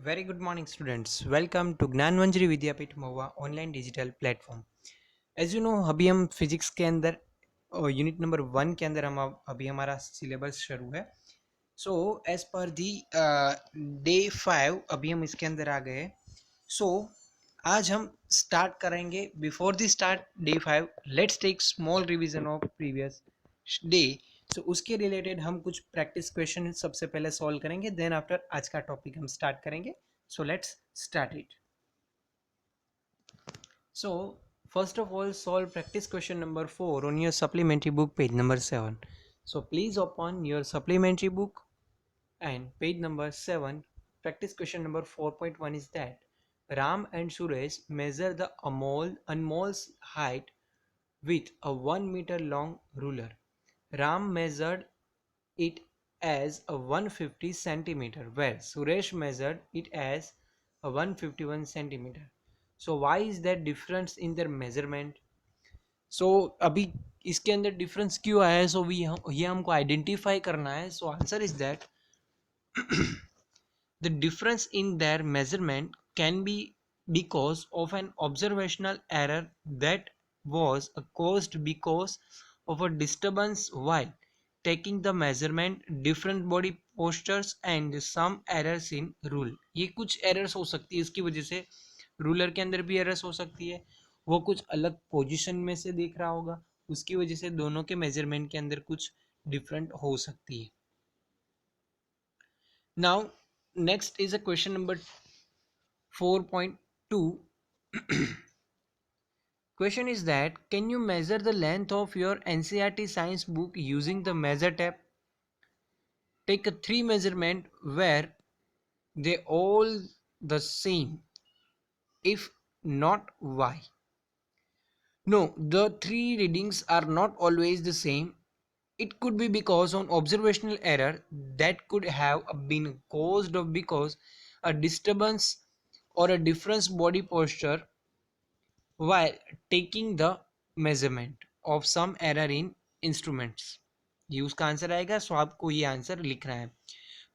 Very good morning students, welcome to Gyanmanjari Vidyapeeth Mahuva online digital platform. As you know, अभी हम physics के अंदर unit number 1 के अंदर हम अभी हमारा सिलेबस शुरू है। So as per the day 5 अभी हम इसके अंदर आ गए। सो आज हम स्टार्ट करेंगे। Before the start day 5 let's take small revision of previous day. So उसके रिलेटेड हम कुछ प्रैक्टिस क्वेश्चन सबसे पहले सॉल्व करेंगे, देन आफ्टर आज का टॉपिक हम स्टार्ट करेंगे। So let's start it. So first of all, solve practice question number 4 on your supplementary book, page number 7. So please open your supplementary book and page number 7. Practice question number 4.1 is that Ram and Suresh measure the Anmol's height with a 1 meter long ruler. Ram measured it as a 150 centimeter, where Suresh measured it as a 151 centimeter. So why is there difference in their measurement? So अभी इसके अंदर difference क्यों आया है? सो ये हमको identify करना है. So answer is that the difference in their measurement can be because of an observational error that was caused because of a disturbance while taking the measurement, different body postures and some errors in rule. ये कुछ errors हो सकती है, इसकी वजह से ruler के अंदर भी errors हो सकती है, वो कुछ अलग पोजीशन में से देख रहा होगा, उसकी वजह से दोनों के मेजरमेंट के अंदर कुछ डिफरेंट हो सकती है. Now, next is a question number 4.2. Question is that can you measure the length of your NCERT science book using the measure tab? Take a 3 measurement where they all the same. If not, why? No, the 3 readings are not always the same. It could be because of observational error that could have been caused of because a disturbance or a different body posture while taking the measurement of some error in instruments. ये उसका answer आएगा. सो आपको ये answer लिखना है.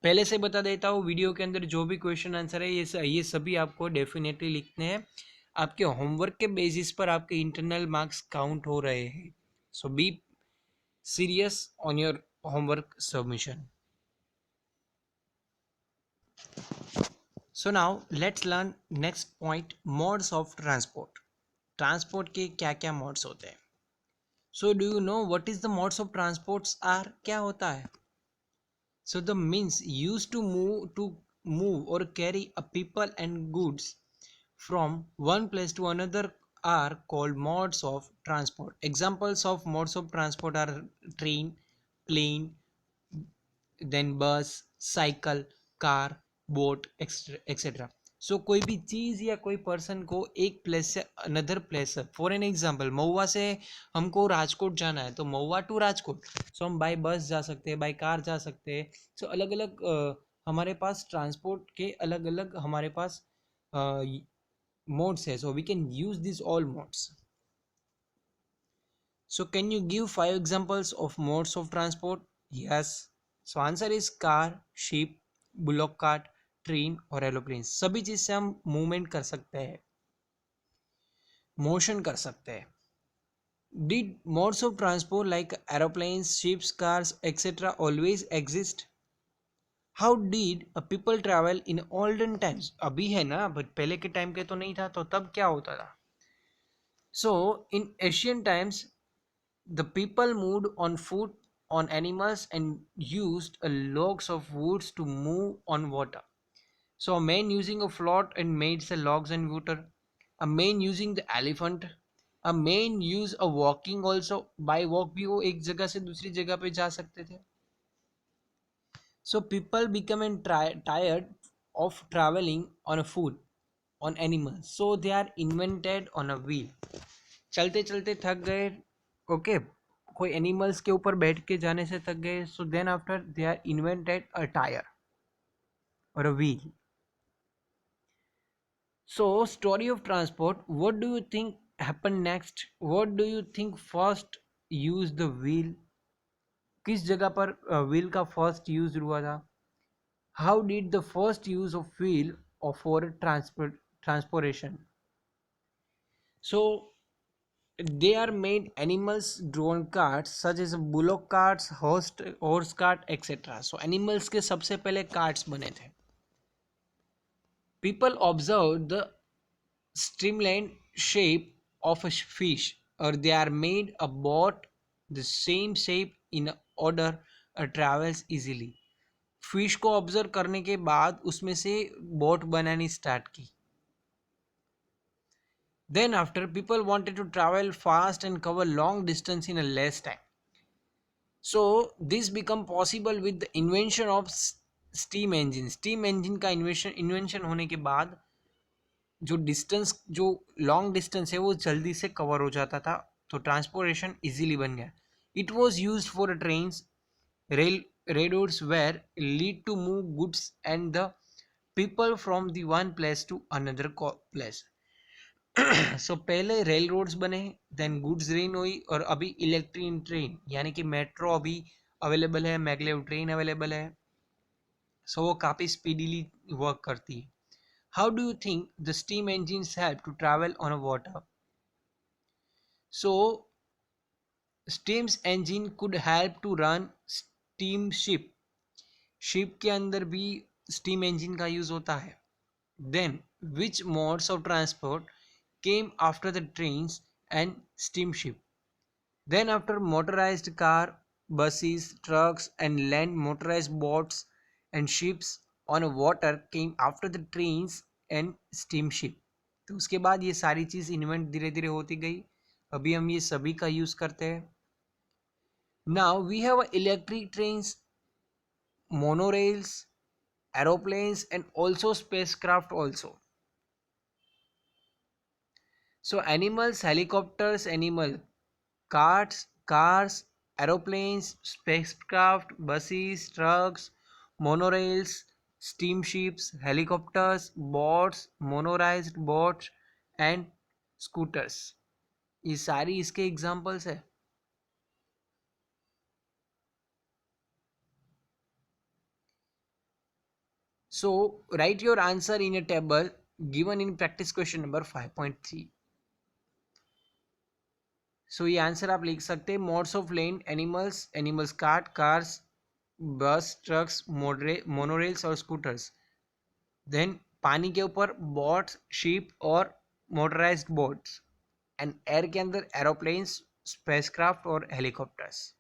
पहले से बता देता हूँ, वीडियो के अंदर जो भी क्वेश्चन आंसर है ये सभी आपको डेफिनेटली लिखने हैं. आपके होमवर्क के बेसिस पर आपके इंटरनल मार्क्स काउंट हो रहे हैं. सो B serious on your homework submission. So now let's learn next point, modes of transport. Transport के क्या क्या modes होते हैं? So do you know what is the modes of transports are? क्या होता है? So the means used to move or carry a people and goods from one place to another are called modes of transport. Examples of modes of transport are train, plane, then bus, cycle, car, boat etcetera. So कोई भी चीज़ या कोई person को एक place से another place, for an example Mahuva से हमको राजकोट जाना है तो महुआ टू राजकोट, सो हम बाय बस जा सकते हैं, बाय कार जा सकते हैं. सो अलग अलग हमारे पास ट्रांसपोर्ट के अलग अलग हमारे पास मोड्स है. So we can use this all modes. So can you give 5 examples of modes of transport? Yes. So answer is car, ship, bullock cart, train और एरोप्लेन. सभी चीज से हम मूवमेंट कर सकते हैं, मोशन कर सकते हैं. Did modes of transport like aeroplanes, ships, cars, etc. always exist? How did people travel in olden times? अभी है ना, बट पहले के टाइम के तो नहीं था, तो तब क्या होता था? So in ancient times the people moved on foot, on animals, and used logs of woods to move on water. So a man using a float and made the logs and water. A man using the elephant. A man use a walking also. By walk भी वो एक जगह से दूसरी जगह पे जा सकते थे. So people become tired of traveling on a foot, on animals. So they are invented on a wheel. चलते चलते थक गए. ओके, कोई एनिमल्स के ऊपर बैठ के जाने से थक गए. So then after they are invented a tyre और a wheel. So story of transport, what do you think happen next? What do you think first use the wheel? किस जगह पर व्हील का फर्स्ट यूज हुआ था? How did the first use of wheel or for transportation. So they are made animals drawn carts such as bullock carts, horse cart, etc. So animals के सबसे पहले carts बने थे. People observed the streamlined shape of a fish, or they are made a boat the same shape in order travels easily. Fish को observe करने के बाद उसमें से बोट बनानी स्टार्ट की. Then after, people wanted to travel fast and cover long distance in a less time. So this become possible with the invention of steam engine. Steam engine का invention होने के बाद जो डिस्टेंस जो long distance है वो जल्दी से कवर हो जाता था, तो ट्रांसपोर्टेशन इजीली बन गया. It was use for trains, rail railroads were lead to move goods and the people from the one place to another place. सो पहले रेल रोड्स बने, देन गुड्स ट्रेन हुई, और अभी इलेक्ट्रिक ट्रेन यानी कि metro अभी अवेलेबल है, maglev train available है. सो वो काफ़ी स्पीडीली वर्क करती है. How do you think the steam engines help to travel on a water? So steam engine could help to run steam ship. Ship के अंदर भी स्टीम इंजन का यूज होता है. Then which modes of transport came after the trains and steamship? Then after motorized car, buses, trucks and land motorized boats and ships on water came after the trains and steamship. तो उसके बाद ये सारी चीज़ invent धीरे धीरे होती गई, अभी हम ये सभी का यूज़ करते हैं. Now we have electric trains, monorails, aeroplanes and also spacecraft also. So animals, helicopters, animal carts, cars, aeroplanes, spacecraft, buses, trucks, monorails, steamships, helicopters, boats, motorized boats and scooters. ये सारी इसके एग्जाम्पल्स है. So write your answer in a table given in practice question number 5.3. सो ये answer आप लिख सकते हैं. Modes of land, animals, animals cart, cars, बस, ट्रक्स, मोनोरेल्स और स्कूटर्स. देन पानी के ऊपर बोट्स, शिप और मोटराइज्ड बोट्स. एंड एयर के अंदर एरोप्लेन्स, स्पेसक्राफ्ट और helicopters.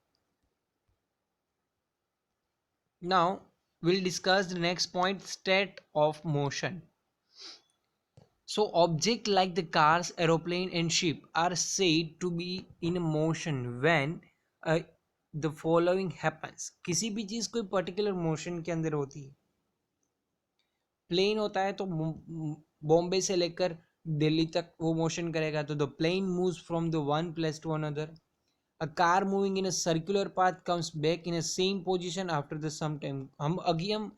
Now will discuss the next point, state of motion. So objects like the cars, aeroplane and ship are said to be in motion when the following happens. किसी भी चीज़ कोई particular motion के अंदर होती है. Plane होता है तो बॉम्बे से लेकर दिल्ली तक वो मोशन करेगा, तो the plane moves from the one place to another. A car moving in a circular path comes back in a same position after the some time. हम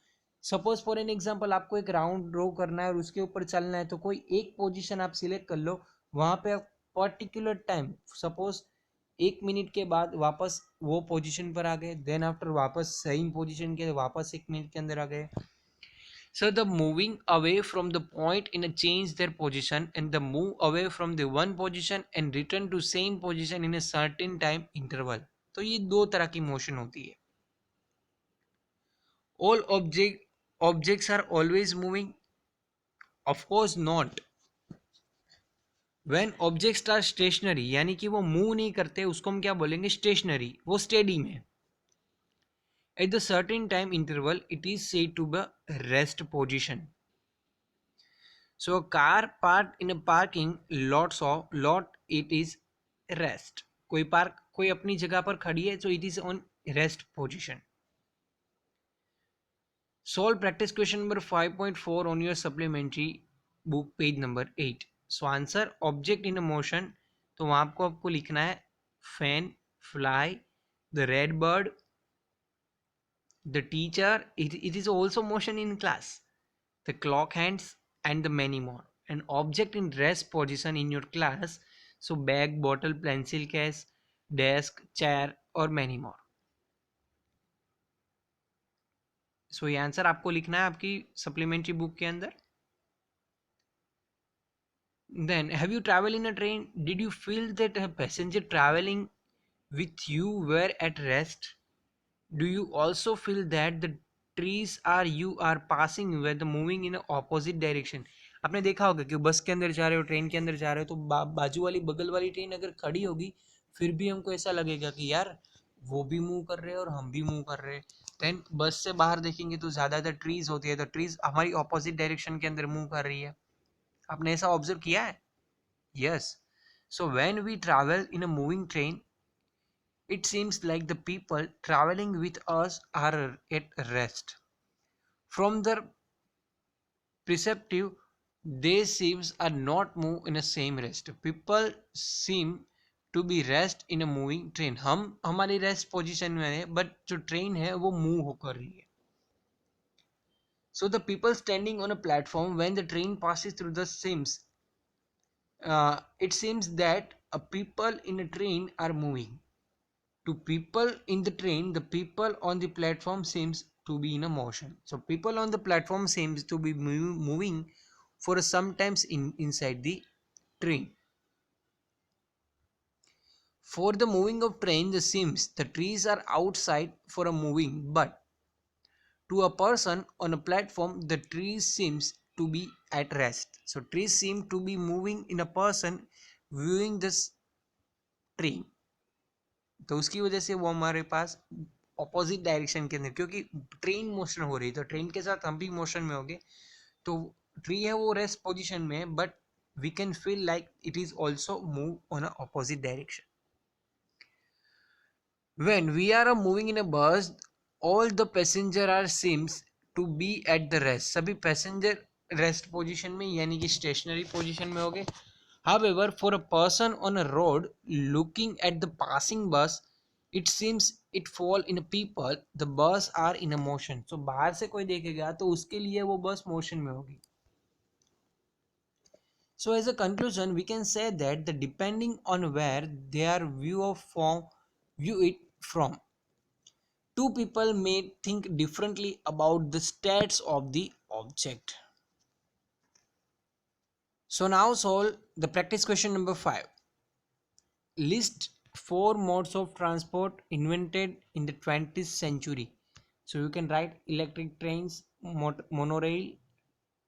सपोज फॉर एन एग्जांपल आपको एक round draw करना है और उसके ऊपर चलना है, तो कोई एक पोजीशन आप सिलेक्ट कर लो, वहां पे पर्टिकुलर टाइम सपोज 1 मिनट के बाद वापस वो पोजीशन पर आ गए, देन आफ्टर वापस सेम पोजीशन के वापस 1 मिनट के अंदर आ गए. So the moving away from the point in a change their position, and the move away from the one position and return to same position in a certain time interval. तो ये दो तरह की motion होती है. All objects are always moving? Of course not. When objects are stationary, यानी कि वो मूव नहीं करते, उसको हम क्या बोलेंगे, स्टेशनरी, वो स्टेडी में. At the certain time interval, it is said to be rest position. So a car parked in a parking lot, it is rest. कोई अपनी जगह पर खड़ी है, so it is on rest position. Solve practice question number 5.4 on your supplementary book page number 8. So answer object in a motion, तो वहाँ आपको लिखना है fan, fly, the red bird, the teacher, it is also motion in class, the clock hands and the many more. An object in rest position in your class, so bag, bottle, pencil case, desk, chair और many more. सो ये answer आपको लिखना है आपकी supplementary book के अंदर. Then, have you traveled in a train? Did you feel that a passenger traveling with you were at rest? Do you also feel that the trees are you are passing were the moving in a opposite direction? आपने देखा होगा कि बस के अंदर जा रहे हो, ट्रेन के अंदर जा रहे हो, तो बाजू वाली बगल वाली ट्रेन अगर खड़ी होगी फिर भी हमको ऐसा लगेगा कि यार वो भी मूव कर रहे हैं और हम भी मूव कर रहे हैं. देन बस से बाहर देखेंगे तो ज़्यादातर ट्रीज होती है, तो ट्रीज हमारी ऑपोजिट डायरेक्शन के अंदर मूव कर रही है. आपने ऐसा ऑब्जर्व किया है? Yes. So when we travel in a moving train, it seems like the people traveling with us are at rest. From the perspective, they seems are not move in the same rest. People seem to be rest in a moving train. हम हमारी rest position में है, but जो train है वो move होकर रही है. So the people standing on a platform when the train passes through the seams, it seems that a people in a train are moving. To people in the train, the people on the platform seems to be in a motion. So people on the platform seems to be moving for sometimes inside the train. For the moving of train, the seems the trees are outside for a moving, but to a person on a platform, the trees seems to be at rest. So trees seem to be moving in a person viewing this train. तो उसकी वजह से वो हमारे पास opposite direction के अंदर, क्योंकि train motion हो रही, तो ट्रेन के साथ हम भी मोशन में होंगे. तो ट्री है वो रेस्ट पोजीशन में है, but we can feel like it is also move on a opposite direction. When we are moving in a bus, all the passenger are seems to be at the rest. सभी passenger rest position में यानी कि stationery position में हो गए. However, for a person on a road looking at the passing bus, it seems it fall in a people. The bus are in a motion. So बाहर से कोई देखेगा तो उसके लिए वो बस मोशन में होगी. So as a conclusion, we can say that the depending on where their view it from, two people may think differently about the states of the object. So now solve the practice question number 5. List 4 modes of transport invented in the 20th century. So you can write electric trains, monorail,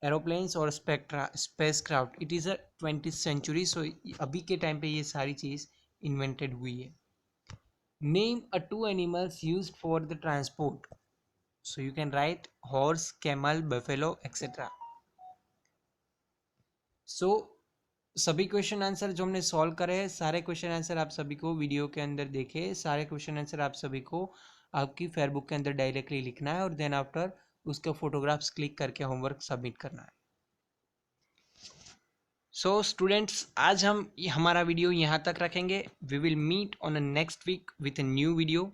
aeroplanes और spacecraft. It is a 20th century. So अभी के time पे ये सारी चीज़ invented हुई है. Name a 2 animals used for the transport. So you can write horse, camel, buffalo, etc. So सभी question answer जो हमने सॉल्व करे हैं, सारे क्वेश्चन आंसर आप सभी को वीडियो के अंदर देखे. सारे क्वेश्चन आंसर आप सभी को आपकी फेयरबुक के अंदर डायरेक्टली लिखना है और देन आफ्टर उसका फोटोग्राफ्स क्लिक करके होमवर्क सबमिट करना है. सो स्टूडेंट्स, आज हम हमारा वीडियो यहाँ तक रखेंगे. We will meet on a next week with a new video.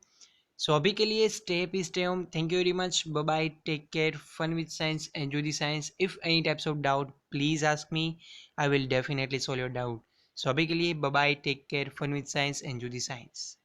So अभी के लिए stay happy, stay home. Thank you very much. Bye bye. Take care. Fun with science. Enjoy the science. If any types of doubt please ask me. I will definitely solve your doubt. So अभी के लिए bye bye. Take care. Fun with science. Enjoy the science.